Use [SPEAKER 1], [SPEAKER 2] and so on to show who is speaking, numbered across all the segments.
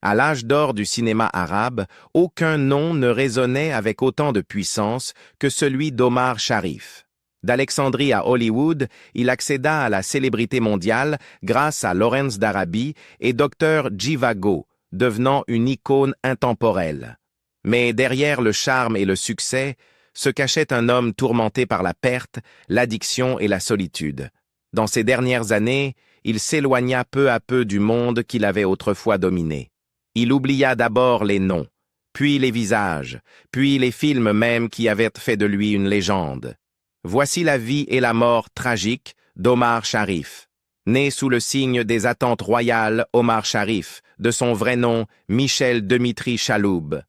[SPEAKER 1] À l'âge d'or du cinéma arabe, aucun nom ne résonnait avec autant de puissance que celui d'Omar Sharif. D'Alexandrie à Hollywood, il accéda à la célébrité mondiale grâce à Lawrence d'Arabie et Dr. Zhivago, devenant une icône intemporelle. Mais derrière le charme et le succès, se cachait un homme tourmenté par la perte, l'addiction et la solitude. Dans ces dernières années, il s'éloigna peu à peu du monde qu'il avait autrefois dominé. Il oublia d'abord les noms, puis les visages, puis les films même qui avaient fait de lui une légende. Voici la vie et la mort tragique d'Omar Sharif. Né sous le signe des attentes royales, Omar Sharif, de son vrai nom Michel Demitri Chaloub,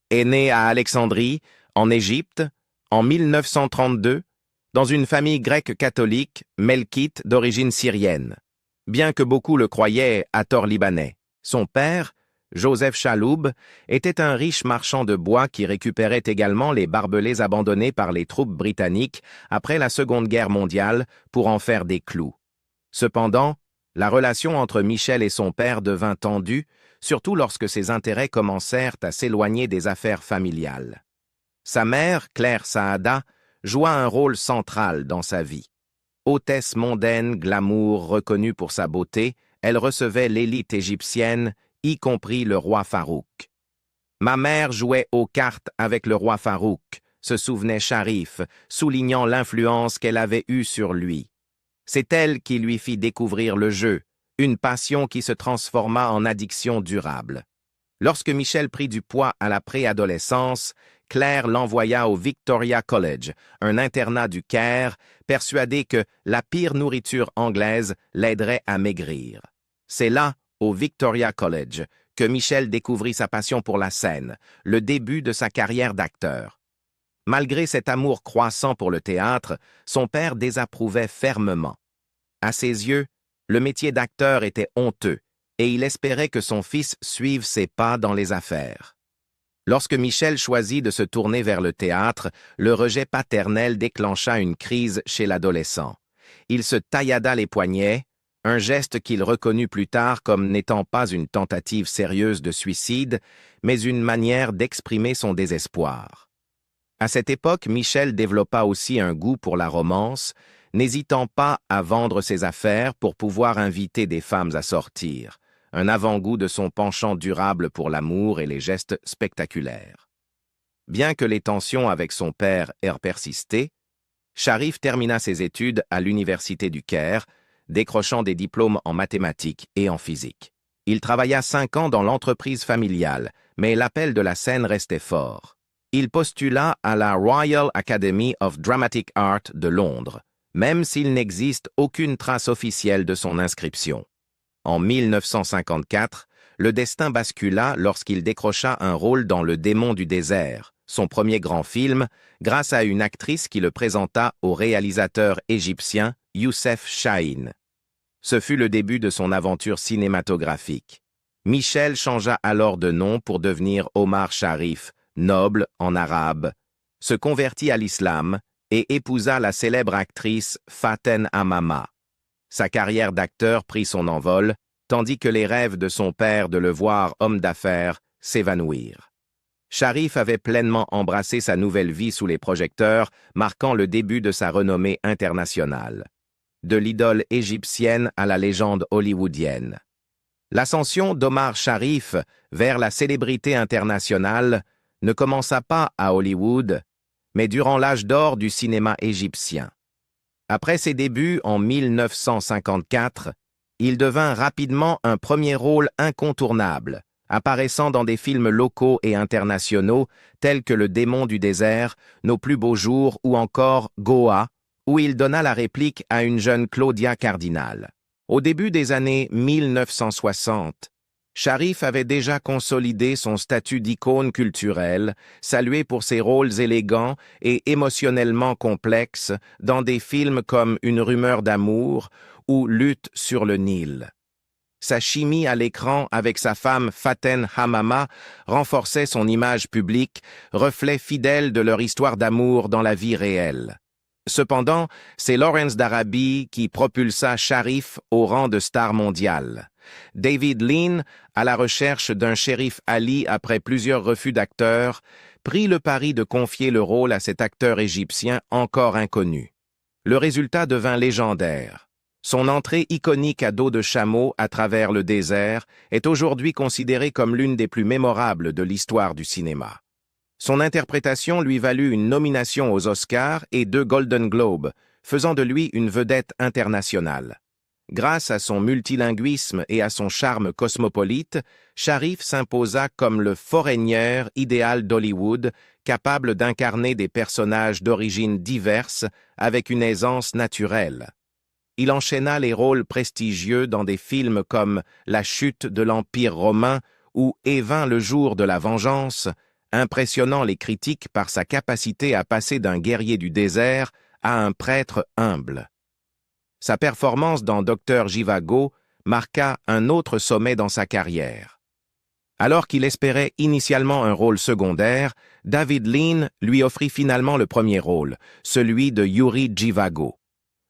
[SPEAKER 1] est né à Alexandrie, en Égypte, en 1932, dans une famille grecque catholique, melkite d'origine syrienne. Bien que beaucoup le croyaient à tort libanais, son père, Joseph Chaloub, était un riche marchand de bois qui récupérait également les barbelés abandonnés par les troupes britanniques après la Seconde Guerre mondiale pour en faire des clous. Cependant, la relation entre Michel et son père devint tendue, surtout lorsque ses intérêts commencèrent à s'éloigner des affaires familiales. Sa mère, Claire Saada, joua un rôle central dans sa vie. Hôtesse mondaine, glamour, reconnue pour sa beauté, elle recevait l'élite égyptienne, y compris le roi Farouk. « Ma mère jouait aux cartes avec le roi Farouk », se souvenait Sharif, soulignant l'influence qu'elle avait eue sur lui. C'est elle qui lui fit découvrir le jeu, une passion qui se transforma en addiction durable. Lorsque Michel prit du poids à la préadolescence, Claire l'envoya au Victoria College, un internat du Caire, persuadée que la pire nourriture anglaise l'aiderait à maigrir. C'est là, au Victoria College, que Michel découvrit sa passion pour la scène, le début de sa carrière d'acteur. Malgré cet amour croissant pour le théâtre, son père désapprouvait fermement. À ses yeux, le métier d'acteur était honteux, et il espérait que son fils suive ses pas dans les affaires. Lorsque Michel choisit de se tourner vers le théâtre, le rejet paternel déclencha une crise chez l'adolescent. Il se taillada les poignets, un geste qu'il reconnut plus tard comme n'étant pas une tentative sérieuse de suicide, mais une manière d'exprimer son désespoir. À cette époque, Michel développa aussi un goût pour la romance, n'hésitant pas à vendre ses affaires pour pouvoir inviter des femmes à sortir, un avant-goût de son penchant durable pour l'amour et les gestes spectaculaires. Bien que les tensions avec son père aient persisté, Sharif termina ses études à l'université du Caire, décrochant des diplômes en mathématiques et en physique. Il travailla 5 ans dans l'entreprise familiale, mais l'appel de la scène restait fort. Il postula à la Royal Academy of Dramatic Art de Londres, même s'il n'existe aucune trace officielle de son inscription. En 1954, le destin bascula lorsqu'il décrocha un rôle dans Le Démon du désert, son premier grand film, grâce à une actrice qui le présenta au réalisateur égyptien Youssef Chahine. Ce fut le début de son aventure cinématographique. Michel changea alors de nom pour devenir Omar Sharif, noble en arabe, se convertit à l'islam et épousa la célèbre actrice Faten Hamama. Sa carrière d'acteur prit son envol, tandis que les rêves de son père de le voir homme d'affaires s'évanouirent. Sharif avait pleinement embrassé sa nouvelle vie sous les projecteurs, marquant le début de sa renommée internationale. De l'idole égyptienne à la légende hollywoodienne. L'ascension d'Omar Sharif vers la célébrité internationale ne commença pas à Hollywood, mais durant l'âge d'or du cinéma égyptien. Après ses débuts en 1954, il devint rapidement un premier rôle incontournable, apparaissant dans des films locaux et internationaux tels que Le Démon du désert, Nos plus beaux jours ou encore Goa, où il donna la réplique à une jeune Claudia Cardinal. Au début des années 1960, Sharif avait déjà consolidé son statut d'icône culturelle, salué pour ses rôles élégants et émotionnellement complexes dans des films comme Une rumeur d'amour ou Lutte sur le Nil. Sa chimie à l'écran avec sa femme Faten Hamama renforçait son image publique, reflet fidèle de leur histoire d'amour dans la vie réelle. Cependant, c'est Lawrence d'Arabie qui propulsa Sharif au rang de star mondiale. David Lean, à la recherche d'un shérif Ali après plusieurs refus d'acteurs, prit le pari de confier le rôle à cet acteur égyptien encore inconnu. Le résultat devint légendaire. Son entrée iconique à dos de chameau à travers le désert est aujourd'hui considérée comme l'une des plus mémorables de l'histoire du cinéma. Son interprétation lui valut une nomination aux Oscars et 2 Golden Globes, faisant de lui une vedette internationale. Grâce à son multilinguisme et à son charme cosmopolite, Sharif s'imposa comme le foreigner idéal d'Hollywood, capable d'incarner des personnages d'origines diverses avec une aisance naturelle. Il enchaîna les rôles prestigieux dans des films comme La chute de l'Empire romain ou Et vint le jour de la vengeance, impressionnant les critiques par sa capacité à passer d'un guerrier du désert à un prêtre humble. Sa performance dans Dr Zhivago marqua un autre sommet dans sa carrière. Alors qu'il espérait initialement un rôle secondaire, David Lean lui offrit finalement le premier rôle, celui de Yuri Zhivago.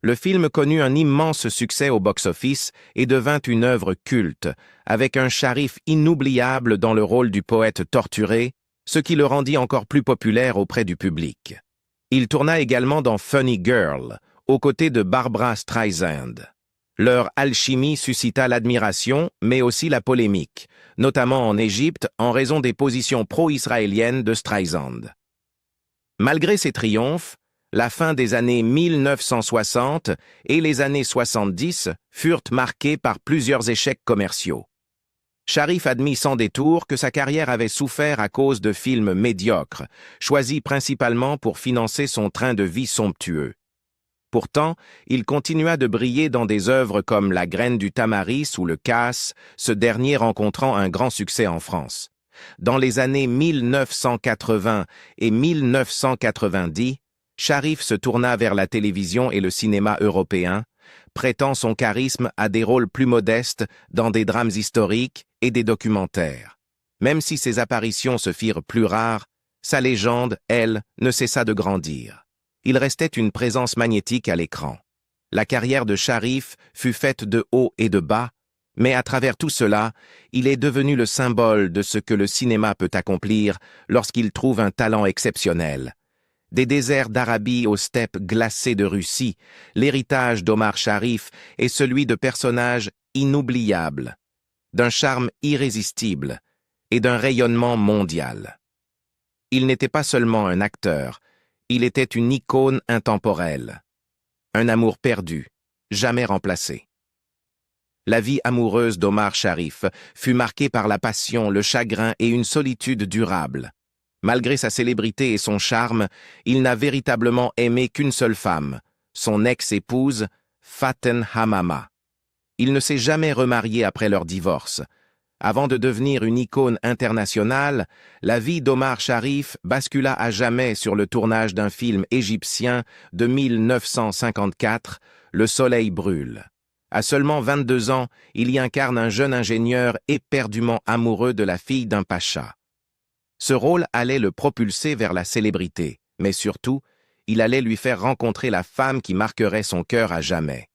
[SPEAKER 1] Le film connut un immense succès au box-office et devint une œuvre culte, avec un Sharif inoubliable dans le rôle du poète torturé, ce qui le rendit encore plus populaire auprès du public. Il tourna également dans Funny Girl, aux côtés de Barbra Streisand. Leur alchimie suscita l'admiration, mais aussi la polémique, notamment en Égypte en raison des positions pro-israéliennes de Streisand. Malgré ses triomphes, la fin des années 1960 et les années 70 furent marquées par plusieurs échecs commerciaux. Sharif admit sans détour que sa carrière avait souffert à cause de films médiocres, choisis principalement pour financer son train de vie somptueux. Pourtant, il continua de briller dans des œuvres comme La graine du tamaris ou Le Casse, ce dernier rencontrant un grand succès en France. Dans les années 1980 et 1990, Sharif se tourna vers la télévision et le cinéma européen, prêtant son charisme à des rôles plus modestes dans des drames historiques et des documentaires. Même si ses apparitions se firent plus rares, sa légende, elle, ne cessa de grandir. Il restait une présence magnétique à l'écran. La carrière de Sharif fut faite de haut et de bas, mais à travers tout cela, il est devenu le symbole de ce que le cinéma peut accomplir lorsqu'il trouve un talent exceptionnel. Des déserts d'Arabie aux steppes glacées de Russie, l'héritage d'Omar Sharif est celui de personnages inoubliables, d'un charme irrésistible et d'un rayonnement mondial. Il n'était pas seulement un acteur, il était une icône intemporelle. Un amour perdu, jamais remplacé. La vie amoureuse d'Omar Sharif fut marquée par la passion, le chagrin et une solitude durable. Malgré sa célébrité et son charme, il n'a véritablement aimé qu'une seule femme, son ex-épouse, Faten Hamama. Il ne s'est jamais remarié après leur divorce. Avant de devenir une icône internationale, la vie d'Omar Sharif bascula à jamais sur le tournage d'un film égyptien de 1954, Le soleil brûle. À seulement 22 ans, il y incarne un jeune ingénieur éperdument amoureux de la fille d'un pacha. Ce rôle allait le propulser vers la célébrité, mais surtout, il allait lui faire rencontrer la femme qui marquerait son cœur à jamais.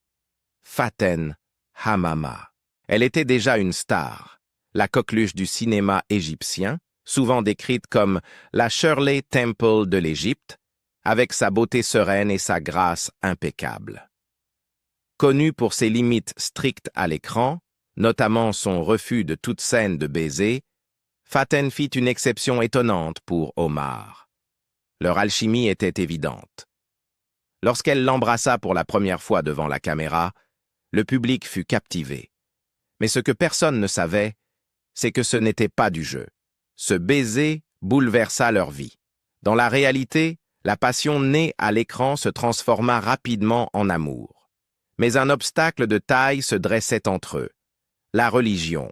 [SPEAKER 1] Faten Hamama. Elle était déjà une star. La coqueluche du cinéma égyptien, souvent décrite comme la Shirley Temple de l'Égypte, avec sa beauté sereine et sa grâce impeccable. Connue pour ses limites strictes à l'écran, notamment son refus de toute scène de baiser, Faten fit une exception étonnante pour Omar. Leur alchimie était évidente. Lorsqu'elle l'embrassa pour la première fois devant la caméra, le public fut captivé. Mais ce que personne ne savait, c'est que ce n'était pas du jeu. Ce baiser bouleversa leur vie. Dans la réalité, la passion née à l'écran se transforma rapidement en amour. Mais un obstacle de taille se dressait entre eux. La religion.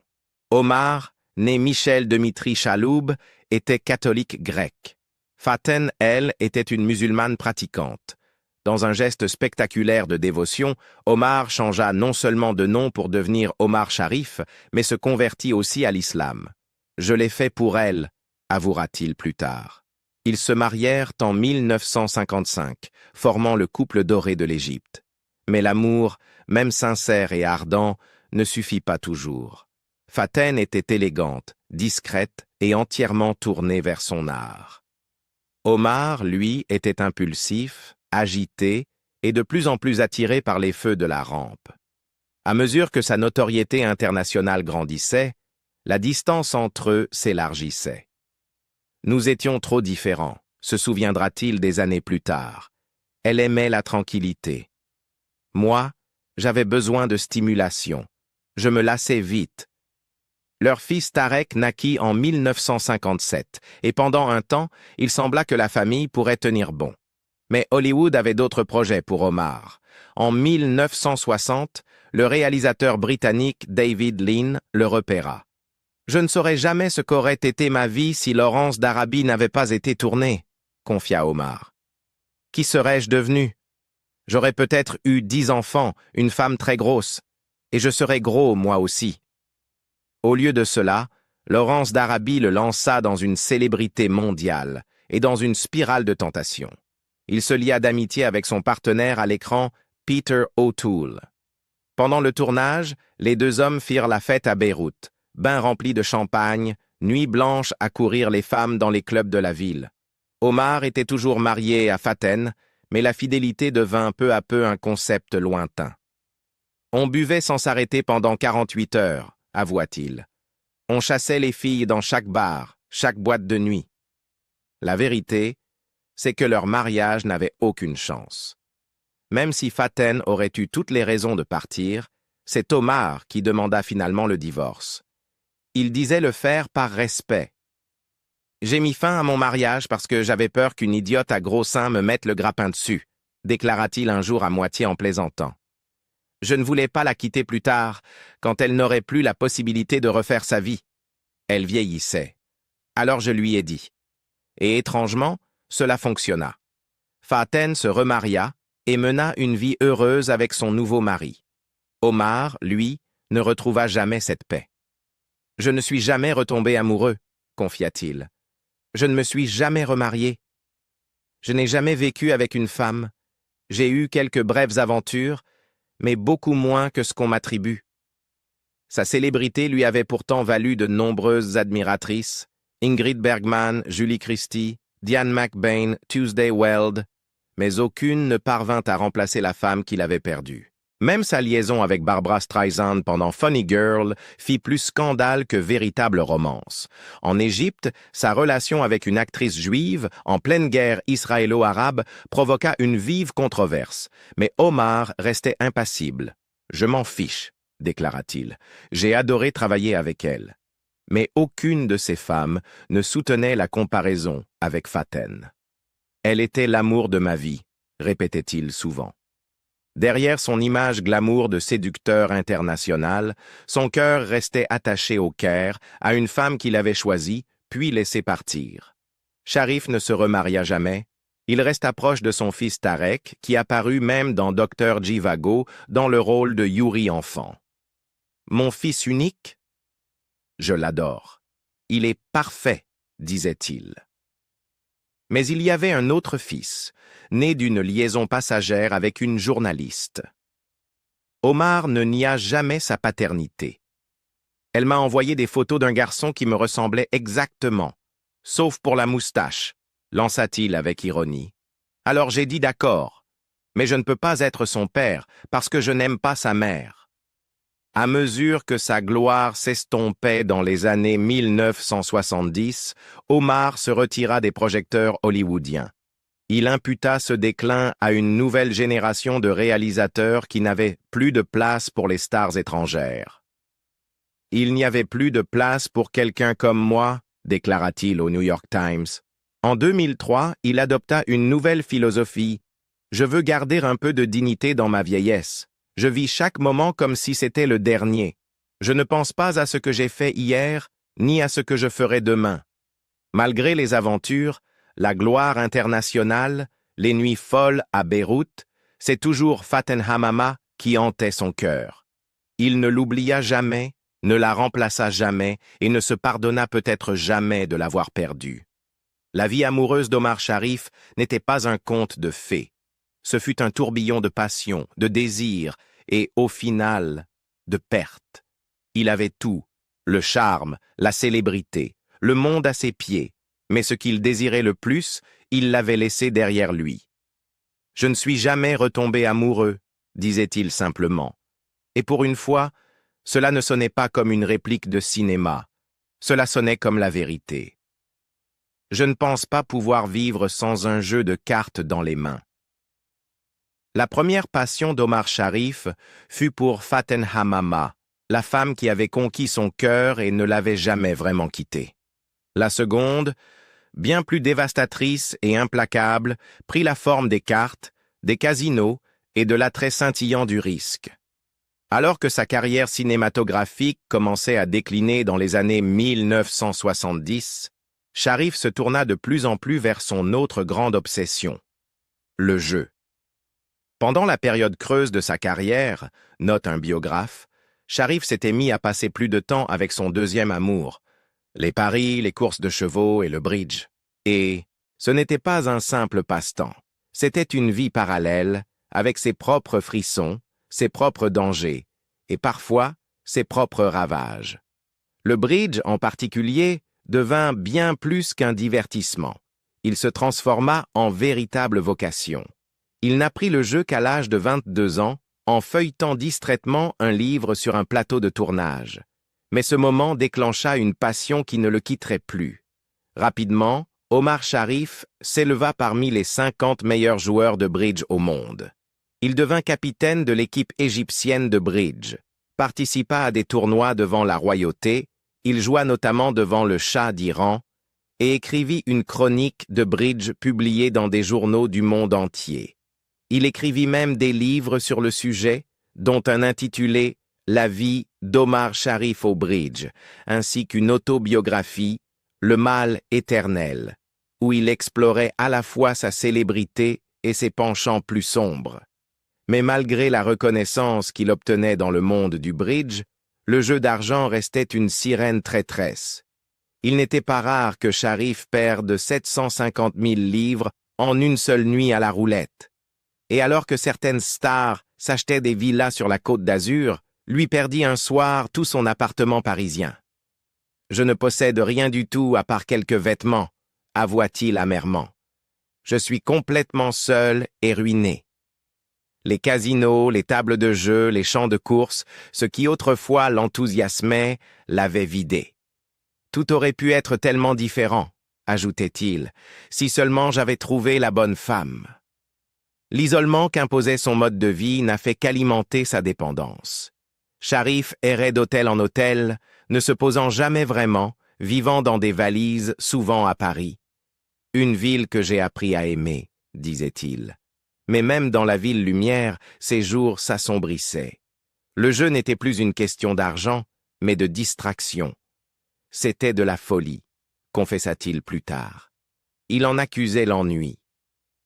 [SPEAKER 1] Omar, né Michel Demitri Chaloub, était catholique grec. Faten, elle, était une musulmane pratiquante. Dans un geste spectaculaire de dévotion, Omar changea non seulement de nom pour devenir Omar Sharif, mais se convertit aussi à l'islam. « Je l'ai fait pour elle », avouera-t-il plus tard. Ils se marièrent en 1955, formant le couple doré de l'Égypte. Mais l'amour, même sincère et ardent, ne suffit pas toujours. Faten était élégante, discrète et entièrement tournée vers son art. Omar, lui, était impulsif, agité et de plus en plus attiré par les feux de la rampe. À mesure que sa notoriété internationale grandissait, la distance entre eux s'élargissait. Nous étions trop différents, se souviendra-t-il des années plus tard. Elle aimait la tranquillité. Moi, j'avais besoin de stimulation. Je me lassais vite. Leur fils Tarek naquit en 1957, et pendant un temps, il sembla que la famille pourrait tenir bon. Mais Hollywood avait d'autres projets pour Omar. En 1960, le réalisateur britannique David Lean le repéra. « Je ne saurais jamais ce qu'aurait été ma vie si Lawrence d'Arabie n'avait pas été tournée », confia Omar. « Qui serais-je devenu? J'aurais peut-être eu 10 enfants, une femme très grosse, et je serais gros moi aussi. » Au lieu de cela, Lawrence d'Arabie le lança dans une célébrité mondiale et dans une spirale de tentation. Il se lia d'amitié avec son partenaire à l'écran, Peter O'Toole. Pendant le tournage, les deux hommes firent la fête à Beyrouth, bains remplis de champagne, nuits blanches à courir les femmes dans les clubs de la ville. Omar était toujours marié à Faten, mais la fidélité devint peu à peu un concept lointain. « On buvait sans s'arrêter pendant 48 heures, avoua-t-il. On chassait les filles dans chaque bar, chaque boîte de nuit. La vérité, c'est que leur mariage n'avait aucune chance. Même si Faten aurait eu toutes les raisons de partir, c'est Omar qui demanda finalement le divorce. Il disait le faire par respect. « J'ai mis fin à mon mariage parce que j'avais peur qu'une idiote à gros seins me mette le grappin dessus », déclara-t-il un jour à moitié en plaisantant. « Je ne voulais pas la quitter plus tard, quand elle n'aurait plus la possibilité de refaire sa vie. Elle vieillissait. Alors je lui ai dit. Et étrangement, cela fonctionna. Faten se remaria et mena une vie heureuse avec son nouveau mari. Omar, lui, ne retrouva jamais cette paix. « Je ne suis jamais retombé amoureux, » confia-t-il. « Je ne me suis jamais remarié. Je n'ai jamais vécu avec une femme. J'ai eu quelques brèves aventures, mais beaucoup moins que ce qu'on m'attribue. » Sa célébrité lui avait pourtant valu de nombreuses admiratrices, Ingrid Bergman, Julie Christie, Diane McBain, Tuesday Weld, mais aucune ne parvint à remplacer la femme qu'il avait perdue. Même sa liaison avec Barbra Streisand pendant Funny Girl fit plus scandale que véritable romance. En Égypte, sa relation avec une actrice juive, en pleine guerre israélo-arabe, provoqua une vive controverse. Mais Omar restait impassible. « Je m'en fiche », déclara-t-il. « J'ai adoré travailler avec elle. » Mais aucune de ces femmes ne soutenait la comparaison avec Faten. « Elle était l'amour de ma vie », répétait-il souvent. Derrière son image glamour de séducteur international, son cœur restait attaché au Caire, à une femme qu'il avait choisie, puis laissé partir. Sharif ne se remaria jamais. Il resta proche de son fils Tarek, qui apparut même dans Dr. Jivago dans le rôle de Yuri enfant. « Mon fils unique? Je l'adore. Il est parfait, disait-il. » Mais il y avait un autre fils, né d'une liaison passagère avec une journaliste. Omar ne nia jamais sa paternité. « Elle m'a envoyé des photos d'un garçon qui me ressemblait exactement, sauf pour la moustache, » lança-t-il avec ironie. « Alors j'ai dit d'accord, mais je ne peux pas être son père parce que je n'aime pas sa mère. » À mesure que sa gloire s'estompait dans les années 1970, Omar se retira des projecteurs hollywoodiens. Il imputa ce déclin à une nouvelle génération de réalisateurs qui n'avaient plus de place pour les stars étrangères. « Il n'y avait plus de place pour quelqu'un comme moi », déclara-t-il au New York Times. En 2003, il adopta une nouvelle philosophie. « Je veux garder un peu de dignité dans ma vieillesse. Je vis chaque moment comme si c'était le dernier. Je ne pense pas à ce que j'ai fait hier, ni à ce que je ferai demain. » Malgré les aventures, la gloire internationale, les nuits folles à Beyrouth, c'est toujours Faten Hamama qui hantait son cœur. Il ne l'oublia jamais, ne la remplaça jamais et ne se pardonna peut-être jamais de l'avoir perdue. La vie amoureuse d'Omar Sharif n'était pas un conte de fées. Ce fut un tourbillon de passion, de désir et, au final, de perte. Il avait tout, le charme, la célébrité, le monde à ses pieds, mais ce qu'il désirait le plus, il l'avait laissé derrière lui. « Je ne suis jamais retombé amoureux », disait-il simplement. Et pour une fois, cela ne sonnait pas comme une réplique de cinéma, cela sonnait comme la vérité. Je ne pense pas pouvoir vivre sans un jeu de cartes dans les mains. La première passion d'Omar Sharif fut pour Faten Hamama, la femme qui avait conquis son cœur et ne l'avait jamais vraiment quitté. La seconde, bien plus dévastatrice et implacable, prit la forme des cartes, des casinos et de l'attrait scintillant du risque. Alors que sa carrière cinématographique commençait à décliner dans les années 1970, Sharif se tourna de plus en plus vers son autre grande obsession, le jeu. Pendant la période creuse de sa carrière, note un biographe, Sharif s'était mis à passer plus de temps avec son deuxième amour, les paris, les courses de chevaux et le bridge. Et ce n'était pas un simple passe-temps, c'était une vie parallèle, avec ses propres frissons, ses propres dangers, et parfois ses propres ravages. Le bridge, en particulier, devint bien plus qu'un divertissement. Il se transforma en véritable vocation. Il n'apprit le jeu qu'à l'âge de 22 ans, en feuilletant distraitement un livre sur un plateau de tournage. Mais ce moment déclencha une passion qui ne le quitterait plus. Rapidement, Omar Sharif s'éleva parmi les 50 meilleurs joueurs de bridge au monde. Il devint capitaine de l'équipe égyptienne de bridge, participa à des tournois devant la royauté, il joua notamment devant le Shah d'Iran et écrivit une chronique de bridge publiée dans des journaux du monde entier. Il écrivit même des livres sur le sujet, dont un intitulé « La vie d'Omar Sharif au bridge », ainsi qu'une autobiographie « Le mal éternel », où il explorait à la fois sa célébrité et ses penchants plus sombres. Mais malgré la reconnaissance qu'il obtenait dans le monde du bridge, le jeu d'argent restait une sirène traîtresse. Il n'était pas rare que Sharif perde 750 000 livres en une seule nuit à la roulette. Et alors que certaines stars s'achetaient des villas sur la Côte d'Azur, lui perdit un soir tout son appartement parisien. « Je ne possède rien du tout à part quelques vêtements », avoua-t-il amèrement. « Je suis complètement seul et ruiné. » Les casinos, les tables de jeu, les champs de course, ce qui autrefois l'enthousiasmait, l'avait vidé. « Tout aurait pu être tellement différent, » ajoutait-il, « si seulement j'avais trouvé la bonne femme. » L'isolement qu'imposait son mode de vie n'a fait qu'alimenter sa dépendance. Sharif errait d'hôtel en hôtel, ne se posant jamais vraiment, vivant dans des valises, souvent à Paris. « Une ville que j'ai appris à aimer », disait-il. Mais même dans la ville lumière, ses jours s'assombrissaient. Le jeu n'était plus une question d'argent, mais de distraction. C'était de la folie, confessa-t-il plus tard. Il en accusait l'ennui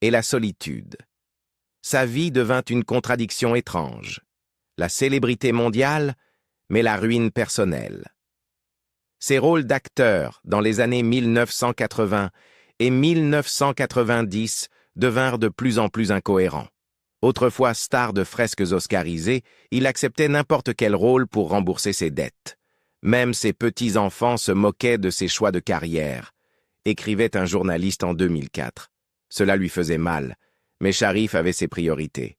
[SPEAKER 1] et la solitude. Sa vie devint une contradiction étrange. La célébrité mondiale, mais la ruine personnelle. Ses rôles d'acteur dans les années 1980 et 1990 devinrent de plus en plus incohérents. Autrefois star de fresques oscarisées, il acceptait n'importe quel rôle pour rembourser ses dettes. Même ses petits-enfants se moquaient de ses choix de carrière, écrivait un journaliste en 2004. Cela lui faisait mal, mais Sharif avait ses priorités.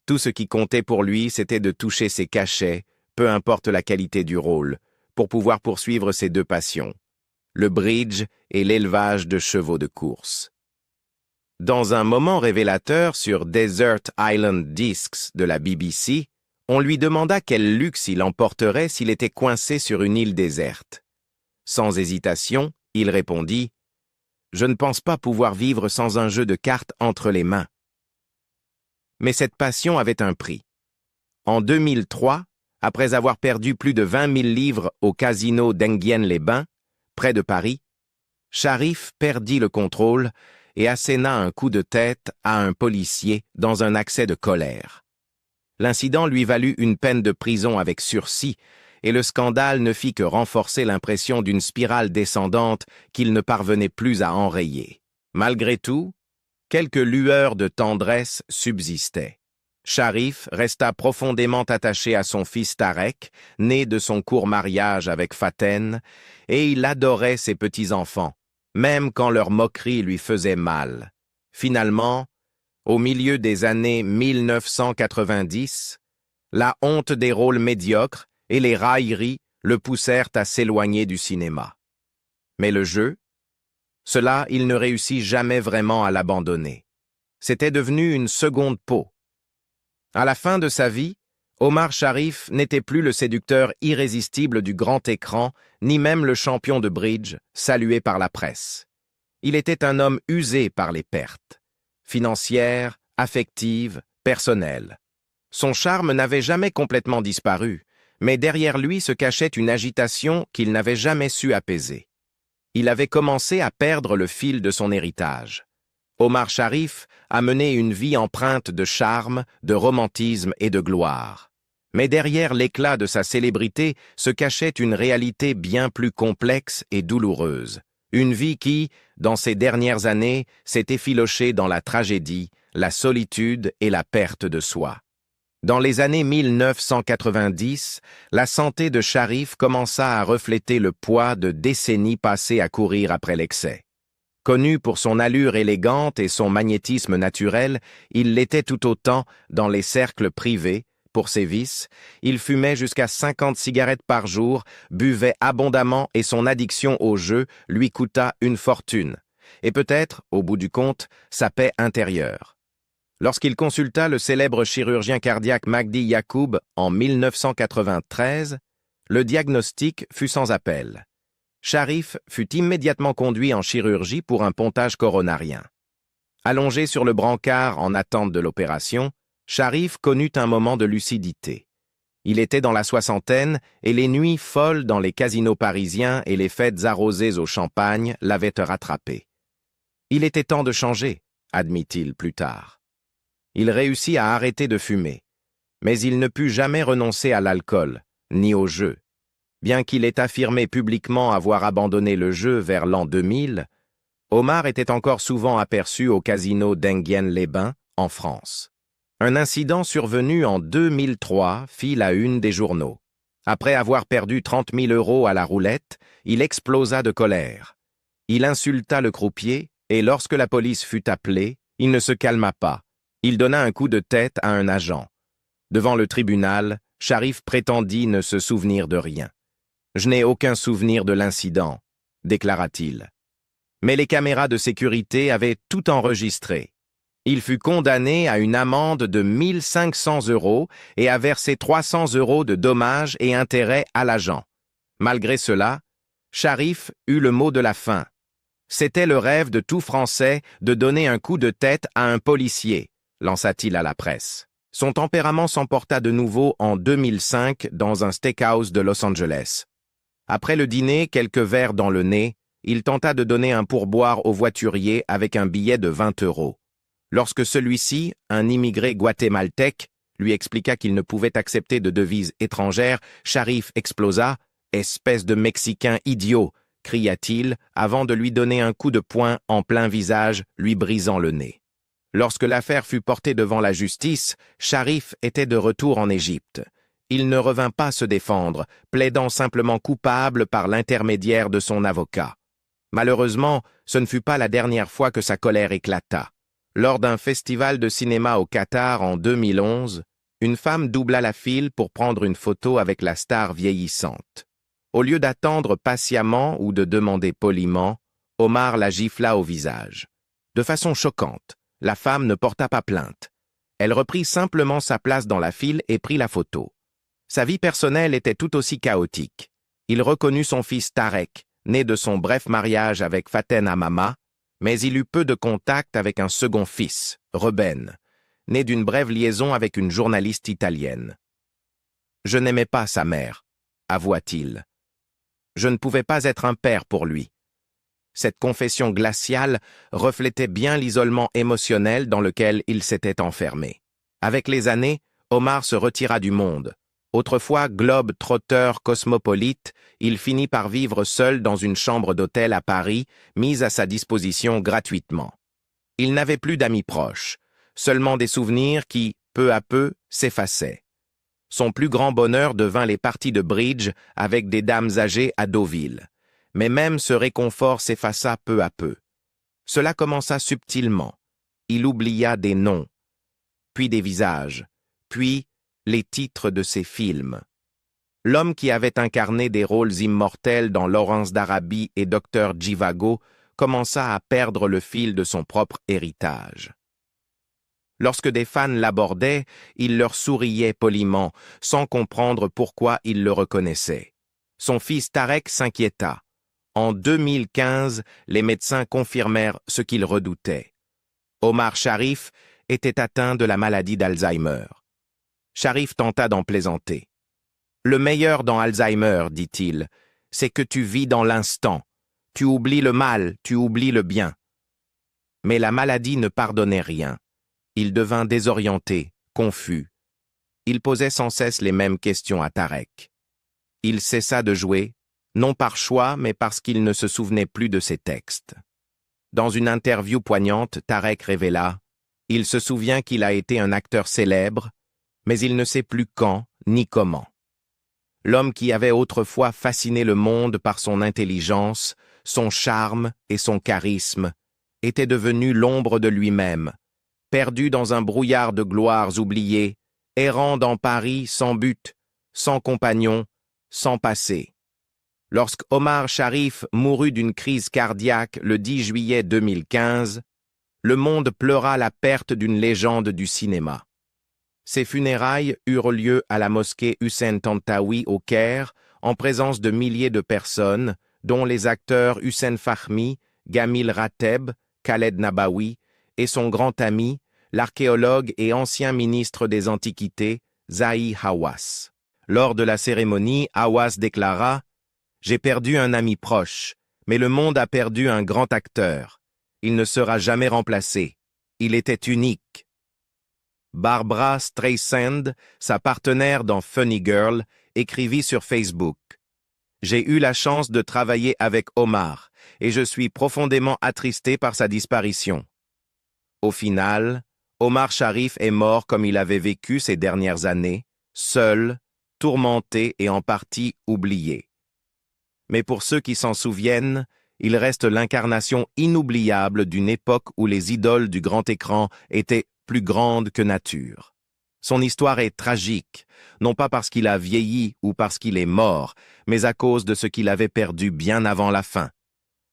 [SPEAKER 1] Tout ce qui comptait pour lui, c'était de toucher ses cachets, peu importe la qualité du rôle, pour pouvoir poursuivre ses deux passions, le bridge et l'élevage de chevaux de course. Dans un moment révélateur sur Desert Island Discs de la BBC, on lui demanda quel luxe il emporterait s'il était coincé sur une île déserte. Sans hésitation, il répondit « Je ne pense pas pouvoir vivre sans un jeu de cartes entre les mains. » Mais cette passion avait un prix. En 2003, après avoir perdu plus de 20 000 livres au casino d'Enghien-les-Bains, près de Paris, Sharif perdit le contrôle et asséna un coup de tête à un policier dans un accès de colère. L'incident lui valut une peine de prison avec sursis, et le scandale ne fit que renforcer l'impression d'une spirale descendante qu'il ne parvenait plus à enrayer. Malgré tout, quelques lueurs de tendresse subsistaient. Sharif resta profondément attaché à son fils Tarek, né de son court mariage avec Faten, et il adorait ses petits-enfants, même quand leur moquerie lui faisait mal. Finalement, au milieu des années 1990, la honte des rôles médiocres et les railleries le poussèrent à s'éloigner du cinéma. Mais le jeu, cela, il ne réussit jamais vraiment à l'abandonner. C'était devenu une seconde peau. À la fin de sa vie, Omar Sharif n'était plus le séducteur irrésistible du grand écran, ni même le champion de bridge, salué par la presse. Il était un homme usé par les pertes, financières, affectives, personnelles. Son charme n'avait jamais complètement disparu, mais derrière lui se cachait une agitation qu'il n'avait jamais su apaiser. Il avait commencé à perdre le fil de son héritage. Omar Sharif a mené une vie empreinte de charme, de romantisme et de gloire. Mais derrière l'éclat de sa célébrité se cachait une réalité bien plus complexe et douloureuse. Une vie qui, dans ces dernières années, s'est effilochée dans la tragédie, la solitude et la perte de soi. Dans les années 1990, la santé de Sharif commença à refléter le poids de décennies passées à courir après l'excès. Connu pour son allure élégante et son magnétisme naturel, il l'était tout autant dans les cercles privés. Pour ses vices, il fumait jusqu'à 50 cigarettes par jour, buvait abondamment et son addiction au jeu lui coûta une fortune. Et peut-être, au bout du compte, sa paix intérieure. Lorsqu'il consulta le célèbre chirurgien cardiaque Magdi Yacoub en 1993, le diagnostic fut sans appel. Sharif fut immédiatement conduit en chirurgie pour un pontage coronarien. Allongé sur le brancard en attente de l'opération, Sharif connut un moment de lucidité. Il était dans la soixantaine et les nuits folles dans les casinos parisiens et les fêtes arrosées au champagne l'avaient rattrapé. Il était temps de changer, admit-il plus tard. Il réussit à arrêter de fumer, mais il ne put jamais renoncer à l'alcool, ni au jeu. Bien qu'il ait affirmé publiquement avoir abandonné le jeu vers l'an 2000, Omar était encore souvent aperçu au casino d'Enghien-les-Bains, en France. Un incident survenu en 2003 fit la une des journaux. Après avoir perdu 30 000 € à la roulette, il explosa de colère. Il insulta le croupier et lorsque la police fut appelée, il ne se calma pas. Il donna un coup de tête à un agent. Devant le tribunal, Sharif prétendit ne se souvenir de rien. « Je n'ai aucun souvenir de l'incident », déclara-t-il. Mais les caméras de sécurité avaient tout enregistré. Il fut condamné à une amende de 1 500 € et a versé 300 € de dommages et intérêts à l'agent. Malgré cela, Sharif eut le mot de la fin. C'était le rêve de tout Français de donner un coup de tête à un policier, lança-t-il à la presse. Son tempérament s'emporta de nouveau en 2005 dans un steakhouse de Los Angeles. Après le dîner, quelques verres dans le nez, il tenta de donner un pourboire au voiturier avec un billet de 20 €. Lorsque celui-ci, un immigré guatémaltèque, lui expliqua qu'il ne pouvait accepter de devises étrangères, Sharif explosa. « Espèce de Mexicain idiot !» cria-t-il avant de lui donner un coup de poing en plein visage, lui brisant le nez. Lorsque l'affaire fut portée devant la justice, Sharif était de retour en Égypte. Il ne revint pas se défendre, plaidant simplement coupable par l'intermédiaire de son avocat. Malheureusement, ce ne fut pas la dernière fois que sa colère éclata. Lors d'un festival de cinéma au Qatar en 2011, une femme doubla la file pour prendre une photo avec la star vieillissante. Au lieu d'attendre patiemment ou de demander poliment, Omar la gifla au visage. De façon choquante, la femme ne porta pas plainte. Elle reprit simplement sa place dans la file et prit la photo. Sa vie personnelle était tout aussi chaotique. Il reconnut son fils Tarek, né de son bref mariage avec Faten Hamama, mais il eut peu de contact avec un second fils, Reuben, né d'une brève liaison avec une journaliste italienne. « Je n'aimais pas sa mère », avoua-t-il. « Je ne pouvais pas être un père pour lui. » Cette confession glaciale reflétait bien l'isolement émotionnel dans lequel il s'était enfermé. Avec les années, Omar se retira du monde. Autrefois globe-trotteur cosmopolite, il finit par vivre seul dans une chambre d'hôtel à Paris, mise à sa disposition gratuitement. Il n'avait plus d'amis proches, seulement des souvenirs qui, peu à peu, s'effaçait. Son plus grand bonheur devint les parties de bridge avec des dames âgées à Deauville. Mais même ce réconfort s'effaça peu à peu. Cela commença subtilement. Il oublia des noms, puis des visages, puis les titres de ses films. L'homme qui avait incarné des rôles immortels dans Laurence d'Arabie et Dr. Zhivago commença à perdre le fil de son propre héritage. Lorsque des fans l'abordaient, il leur souriait poliment, sans comprendre pourquoi ils le reconnaissaient. Son fils Tarek s'inquiéta. En 2015, les médecins confirmèrent ce qu'il redoutait. Omar Sharif était atteint de la maladie d'Alzheimer. Sharif tenta d'en plaisanter. « Le meilleur dans Alzheimer, dit-il, c'est que tu vis dans l'instant. Tu oublies le mal, tu oublies le bien. » Mais la maladie ne pardonnait rien. Il devint désorienté, confus. Il posait sans cesse les mêmes questions à Tarek. Il cessa de jouer, non par choix, mais parce qu'il ne se souvenait plus de ses textes. Dans une interview poignante, Tarek révéla « Il se souvient qu'il a été un acteur célèbre, mais il ne sait plus quand ni comment. » L'homme qui avait autrefois fasciné le monde par son intelligence, son charme et son charisme était devenu l'ombre de lui-même, perdu dans un brouillard de gloires oubliées, errant dans Paris sans but, sans compagnon, sans passé. Lorsque Omar Sharif mourut d'une crise cardiaque le 10 juillet 2015, le monde pleura la perte d'une légende du cinéma. Ses funérailles eurent lieu à la mosquée Hussein Tantawi au Caire, en présence de milliers de personnes, dont les acteurs Hussein Fahmy, Gamil Rateb, Khaled Nabawi et son grand ami, l'archéologue et ancien ministre des Antiquités, Zahi Hawass. Lors de la cérémonie, Hawass déclara « J'ai perdu un ami proche, mais le monde a perdu un grand acteur. Il ne sera jamais remplacé. Il était unique. » Barbra Streisand, sa partenaire dans Funny Girl, écrivit sur Facebook « J'ai eu la chance de travailler avec Omar et je suis profondément attristé par sa disparition. » Au final, Omar Sharif est mort comme il avait vécu ces dernières années, seul, tourmenté et en partie oublié. Mais pour ceux qui s'en souviennent, il reste l'incarnation inoubliable d'une époque où les idoles du grand écran étaient plus grandes que nature. Son histoire est tragique, non pas parce qu'il a vieilli ou parce qu'il est mort, mais à cause de ce qu'il avait perdu bien avant la fin.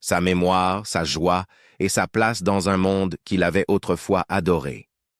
[SPEAKER 1] Sa mémoire, sa joie et sa place dans un monde qu'il avait autrefois adoré.